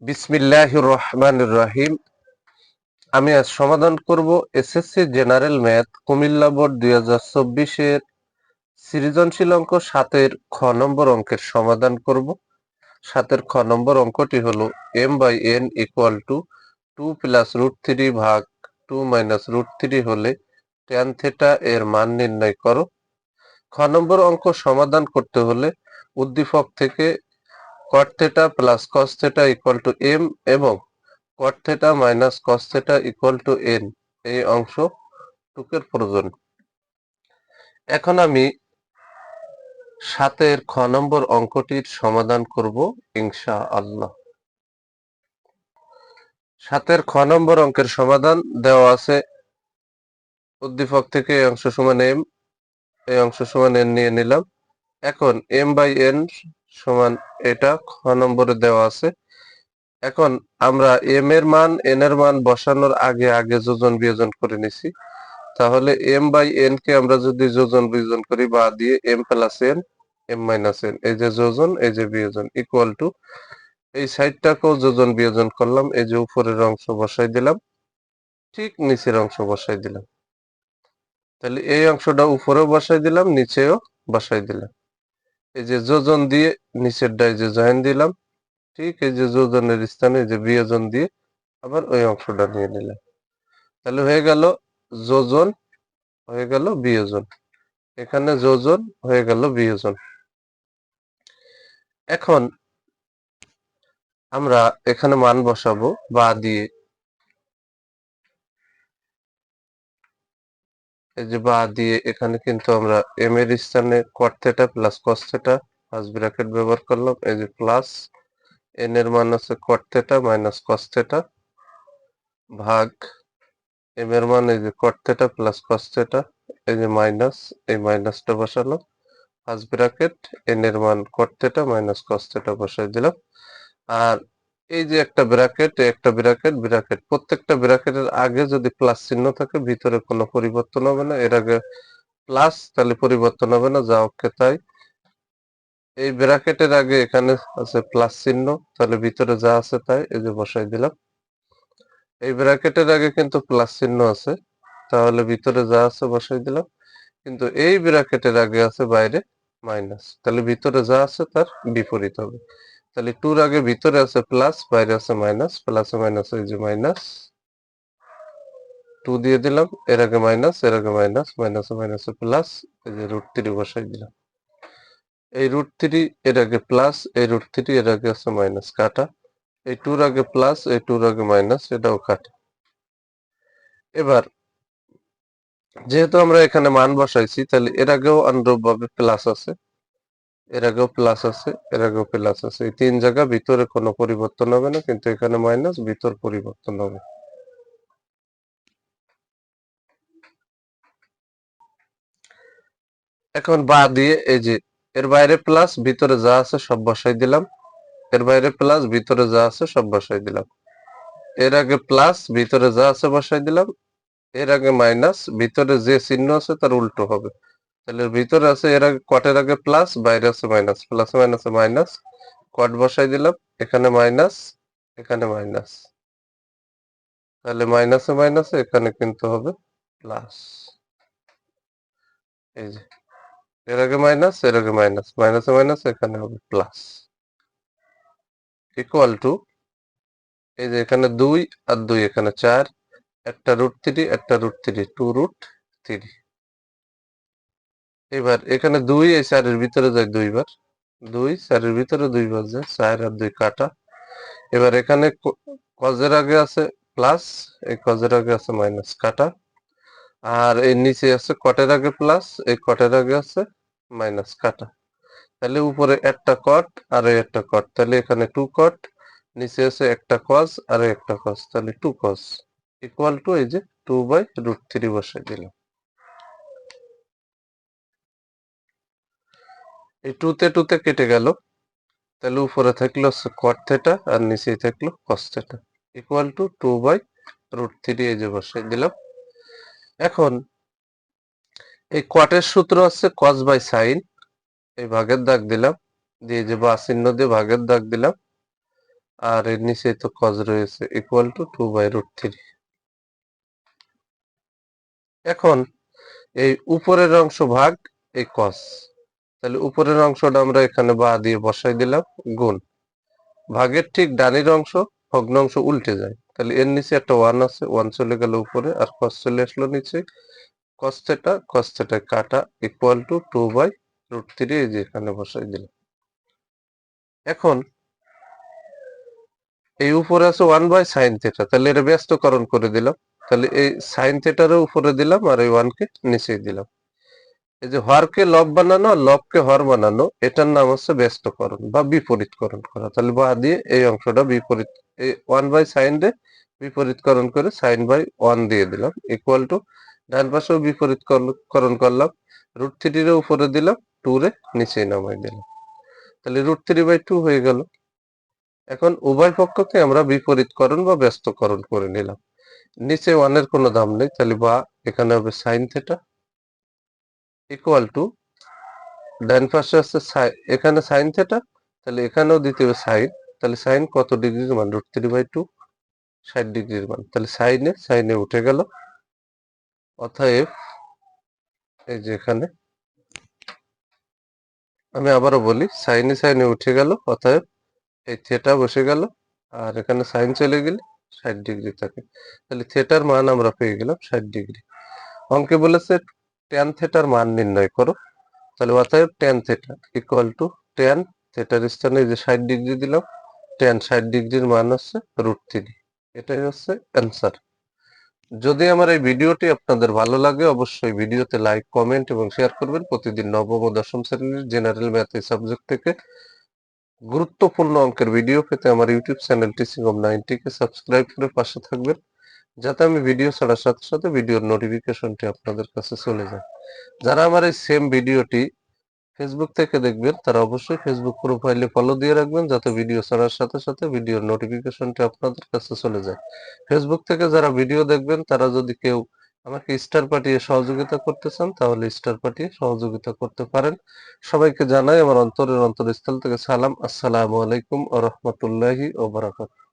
বিসমিল্লাহির রহমানির রহিম। আমি আজ সমাধান করব SSC general math Comilla board 2024 এর সৃজনশীল অঙ্ক 7 খ নম্বর অঙ্কের সমাধান করব। 7 খ নম্বর অঙ্কটি হলো m/n = 2 + √3 ভাগ 2 - √3 হলে tan থিটা এর মান নির্ণয় করো। খ নম্বর অঙ্ক সমাধান করতে হলে উদ্দীপক থেকে cot θ + cos θ = m এবং cot θ - cos θ = n এই অংশটুকুর প্রয়োজন। এখন আমি 7 খ নম্বর অঙ্কটির সমাধান করব ইনশাআল্লাহ। 7 খ নম্বর অঙ্কের সমাধান দেওয়া আছে উদ্দীপক থেকে এই অংশ সমান m, এই অংশ সমান n নিয়ে নিলাম। এখন m/n সমান এটা খ নম্বরে দেওয়া আছে। এখন আমরা m এর মান n এর মান বসানোর আগে যোজন বিয়োজন করে নিছি। তাহলে m/n কে আমরা যদি যোজন বিয়োজন করি বা দিয়ে m + n m - n এই যে যোজন এই যে বিয়োজন ইকুয়াল টু এই সাইডটাকেও যোজন বিয়োজন করলাম, এই যে উপরের অংশ বসাই দিলাম, ঠিক নিচের অংশ বসাই দিলাম। তাহলে এই অংশটা উপরেও বসাই দিলাম, নিচেও বসাই দিলাম। এই যে যোজন দিয়ে নিচেরটায় যে জয়েন দিলাম, ঠিক এই যে যোজনের স্থানে যে বিয়োজন দিয়ে আবার ওই অংশটা নিয়ে নিলাম। তাহলে হয়ে গেল যোজন, হয়ে গেল বিয়োজন, এখানে যোজন হয়ে গেল বিয়োজন। এখন আমরা এখানে মান বসাবো বা দিয়ে, এই যে বা দিয়ে এখানে কিন্তু আমরা m এর স্থানে cot θ + cos θ ফার্স্ট ব্র্যাকেট ব্যবহার করলাম, এই যে প্লাস n এর মান আছে cot θ - cos θ ভাগ m এর মান এই যে cot θ + cos θ, এই যে মাইনাস, এই মাইনাসটা বসালাম ফার্স্ট ব্র্যাকেট, n এর মান cot θ - cos θ বসাই দিলাম। আর এই যে একটা ব্র্যাকেট, একটা ব্র্যাকেট, ব্র্যাকেট, প্রত্যেকটা ব্র্যাকেটের আগে যদি প্লাস চিহ্ন থাকে ভিতরে কোনো পরিবর্তন হবে না। এর আগে প্লাস, তাহলে পরিবর্তন হবে না, যা ওকে তাই। এই ব্র্যাকেটের আগে এখানে আছে প্লাস চিহ্ন, তাহলে ভিতরে যা আছে তাই, এই যে বসাই দিলাম। এই ব্র্যাকেটের আগে কিন্তু প্লাস চিহ্ন আছে, তাহলে ভিতরে যা আছে বসাই দিলাম। কিন্তু এই ব্র্যাকেটের আগে আছে বাইরে মাইনাস, তাহলে ভিতরে যা আছে তার বিপরীত হবে। তাহলে টুর আগে ভিতরে আছে প্লাস, বাইরে আছে মাইনাস, প্লাসে মাইনাস এই যে মাইনাস 2 দিয়ে দিলাম, এর আগে মাইনাস, এর আগে মাইনাস, মাইনাসে মাইনাসে প্লাস, এই যে √3 বসাই দিলাম। এই √3 এর আগে প্লাস, এই √3 এর আগে আছে মাইনাস, কাটা। এই টুর আগে প্লাস, এই টুর আগে মাইনাস, এটাও কাটা। এবার যেহেতু আমরা এখানে মান বসাইছি, তাহলে এর আগেও অনুরূপ ভাবে প্লাস আছে, এর আগেও প্লাস আছে, এর আগেও প্লাস আছে। এই তিন জায়গা ভিতরে কোনো পরিবর্তন হবে না, কিন্তু এখানে মাইনাস, ভিতর পরিবর্তন হবে। এখন বা দিয়ে এই যে এর বাইরে প্লাস, ভিতরে যা আছে সব বসাই দিলাম, এর বাইরে প্লাস, ভিতরে যা আছে সব বসাই দিলাম। এর আগে প্লাস, ভিতরে যা আছে বসাই দিলাম, এর আগে মাইনাস, ভিতরে যে চিহ্ন আছে তার উল্টো হবে। তাহলে ভিতরে আছে এর আগে কটের আগে প্লাস, বাইরে আছে মাইনাস, প্লাসে মাইনাসে মাইনাস, কট বসাই দিলাম, এখানে মাইনাস, এখানে মাইনাস, তাহলে মাইনাসে মাইনাসে এখানে কিন্তু হবে প্লাস। এই যে এর আগে মাইনাস, এর আগে মাইনাস, মাইনাসে মাইনাস এখানে হবে প্লাস, ইকুয়াল টু এই যে এখানে 2 আর 2 এখানে 4, একটা √3, একটা √3, 2√3। এবার এখানে 2 এই 4 এর ভিতরে যায় 2 বার, 2 4 এর ভিতরে 2 বার যায়, 4 আর 2 কাটা। এবার এখানে কজের আগে আছে প্লাস, এই কজের আগে আছে মাইনাস, কাটা। আর এই নিচে আছে কটের আগে প্লাস, এই কটের আগে আছে মাইনাস, কাটা। তাহলে উপরে একটা কট আর এই একটা কট, তাহলে এখানে 2 কট, নিচে আছে একটা কজ আর একটা কজ, তাহলে 2 কজ ইকুয়াল টু এই যে 2/√3 বসাই দিলাম। এই 2 তে 2 তে কেটে গেল, তাহলে উপরে থাকলো cot θ আর নিচেই থাকলো cos θ ইকুয়াল টু 2/√3 এই যে বসাই দিলাম। এখন এই কটের সূত্র আছে cos/sin, এই ভাগের দাগ দিলাম, দিয়ে যে বা চিহ্ন দিয়ে ভাগের দাগ দিলাম। আর এর নিচে তো cos রয়েছে ইকুয়াল টু 2/√3। এখন এই উপরের অংশ ভাগ এই cos, তাহলে উপরের অংশটা আমরা এখানে বা দিয়ে বসাই দিলাম গুণ, ভাগের ঠিক ডানের অংশ ভগ্নাংশ উল্টে যায়, তাহলে এর নিচে একটা 1 আছে, 1 চলে গেল উপরে আর cos চলে আসলো নিচে, cos theta কাটা ইকুয়াল টু 2/√3, এই যে এখানে বসাই দিলাম। এখন এই উপরে আছে 1/sin theta, তাহলে এটা ব্যস্তকরণ করে দিলাম, তাহলে এই sin theta র উপরে দিলাম আর এই 1 কে নিচে দিলাম। এই যে হরকে লব বানানো আর লবকে হর বানানো, এটার নাম হচ্ছে ব্যস্তকরণ বা বিপরীতকরণ করা। তাহলে বা দিয়ে এই অংশটা বিপরীত, এই 1/sin রে বিপরীতকরণ করে sin/1 দিয়ে দিলাম ইকুয়াল টু, ডান পাশেও বিপরীতকরণ করলাম, √3 র উপরে দিলাম, 2 রে নিচে নামাই দিলাম, তাহলে √3/2 হয়ে গেল। এখন উভয় পক্ষকে আমরা বিপরীতকরণ বা ব্যস্তকরণ করে নিলাম। নিচে 1 এর কোনো দাম নেই, তাহলে বা এখানে হবে sin theta ইকুয়াল টু, ডান পাশে আছে এখানে sin theta, তাহলে এখানেও দিতে হবে sin, তাহলে sin কত ডিগ্রির মান, √3/2, 60 ডিগ্রির মান, তাহলে সাইনে উঠে গেল। অতএব এই যে এখানে আমি আবারও বলি, সাইনে উঠে গেল, অতএব এই থিটা বসে গেল আর এখানে সাইন চলে গেলে 60 ডিগ্রি থাকে, তাহলে থিটার মান আমরা পেয়ে গেলাম 60 ডিগ্রি। অঙ্কে বলেছে tan থিটার মান নির্ণয় করো, তাহলে অতএব tan theta equal to, tan থিটার স্থানে যে 60 ডিগ্রি দিলাম, tan 60 ডিগ্রির মান হচ্ছে √3, এটাই হচ্ছে অ্যান্সার। যদি আমার এই ভিডিওটি আপনাদের ভালো লাগে অবশ্যই ভিডিওতে লাইক, কমেন্ট এবং শেয়ার করবেন। প্রতিদিন নবম ও দশম শ্রেণীর জেনারেল ম্যাথ এই সাবজেক্ট থেকে গুরুত্বপূর্ণ অঙ্কের ভিডিও পেতে আমার YouTube channel teaching of 90 K subscribe করে পাশে থাকবেন, যাতে আমি ভিডিও ছাড়ার সাথে সাথে ভিডিওর নোটিফিকেশনটি আপনাদের কাছে চলে যায়। যারা আমার এই সেম ভিডিওটি ফেসবুক থেকে দেখবেন তারা অবশ্যই ফেসবুক প্রোফাইলে ফলো দিয়ে রাখবেন, যাতে ভিডিও ছাড়ার সাথে সাথে ভিডিওর নোটিফিকেশনটি আপনাদের কাছে চলে যায়। ফেসবুক থেকে যারা ভিডিও দেখবেন তারা যদি কেউ আমাকে স্টার পাঠিয়ে সহযোগিতা করতে চান তাহলে স্টার পাঠিয়ে সহযোগিতা করতে পারেন। সবাইকে জানাই আমার অন্তরের অন্তরস্থল থেকে সালাম, আসসালামু আলাইকুম ওয়া রাহমাতুল্লাহি ওয়া বারাকাতুহু।